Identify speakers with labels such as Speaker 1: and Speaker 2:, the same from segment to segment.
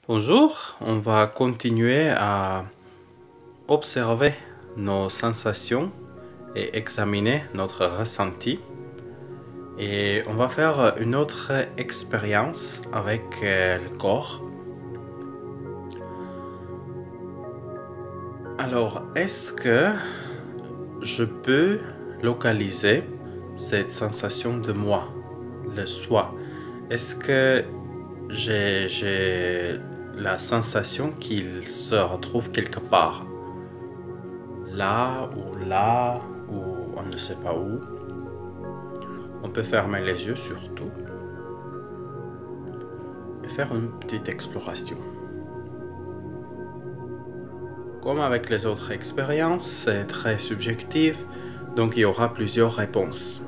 Speaker 1: Bonjour, on va continuer à observer nos sensations et examiner notre ressenti. Et on va faire une autre expérience avec le corps. Alors, est-ce que je peux localiser cette sensation de moi, le soi? Est-ce que j'ai la sensation qu'il se retrouve quelque part, là, ou on ne sait pas où. On peut fermer les yeux surtout et faire une petite exploration. Comme avec les autres expériences, c'est très subjectif, donc il y aura plusieurs réponses.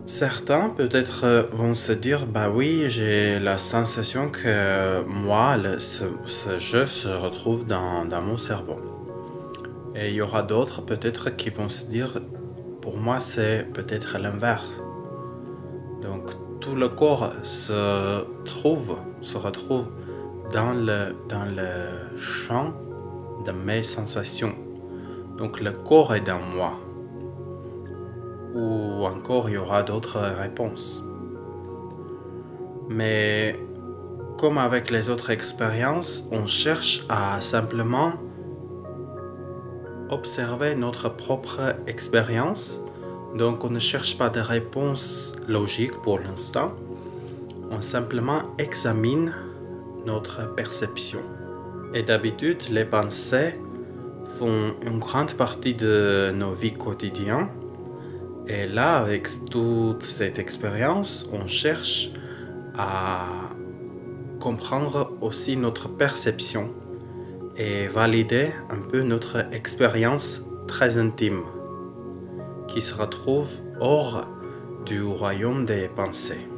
Speaker 1: Certains peut-être vont se dire, bah oui, j'ai la sensation que moi, ce jeu se retrouve dans mon cerveau. Et il y aura d'autres peut-être qui vont se dire, pour moi c'est peut-être l'inverse. Donc tout le corps se retrouve dans le champ de mes sensations. Donc le corps est dans moi. Ou encore il y aura d'autres réponses. Mais comme avec les autres expériences, on cherche à simplement observer notre propre expérience. Donc on ne cherche pas de réponse logique pour l'instant. On simplement examine notre perception. Et d'habitude, les pensées font une grande partie de nos vies quotidiennes. Et là, avec toute cette expérience, on cherche à comprendre aussi notre perception et valider un peu notre expérience très intime qui se retrouve hors du royaume des pensées.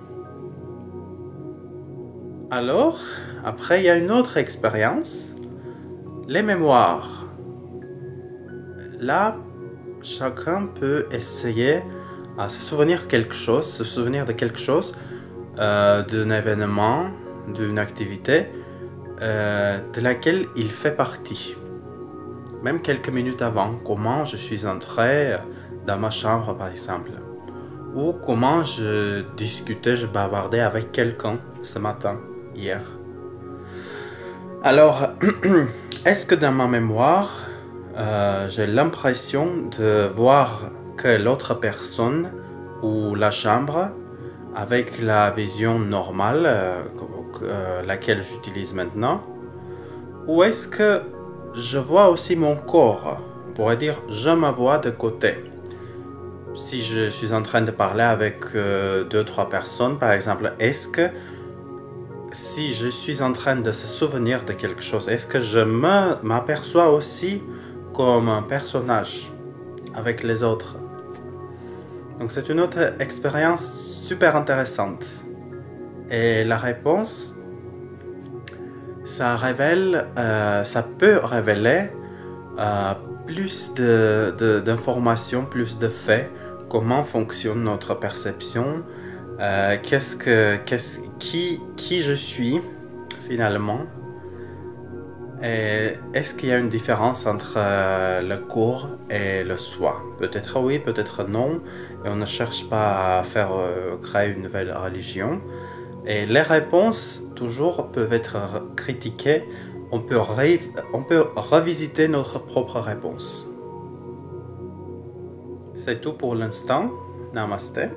Speaker 1: Alors, après, il y a une autre expérience, les mémoires. Là, chacun peut essayer à se souvenir de quelque chose, d'un événement, d'une activité de laquelle il fait partie. Même quelques minutes avant, comment je suis entré dans ma chambre par exemple. Ou comment je bavardais avec quelqu'un ce matin, hier. Alors, est-ce que dans ma mémoire, j'ai l'impression de voir que l'autre personne ou la chambre avec la vision normale, laquelle j'utilise maintenant, ou est-ce que je vois aussi mon corps? On pourrait dire je me vois de côté. Si je suis en train de parler avec 2-3 personnes par exemple, est-ce que si je suis en train de se souvenir de quelque chose, est-ce que je m'aperçois aussi comme un personnage avec les autres? Donc c'est une autre expérience super intéressante. Et la réponse, ça peut révéler plus d'informations, plus de faits, comment fonctionne notre perception, qui je suis finalement. Et est-ce qu'il y a une différence entre le corps et le soi? Peut-être oui, peut-être non. Et on ne cherche pas à créer une nouvelle religion. Et les réponses, toujours, peuvent être critiquées. On peut revisiter notre propre réponse. C'est tout pour l'instant. Namasté.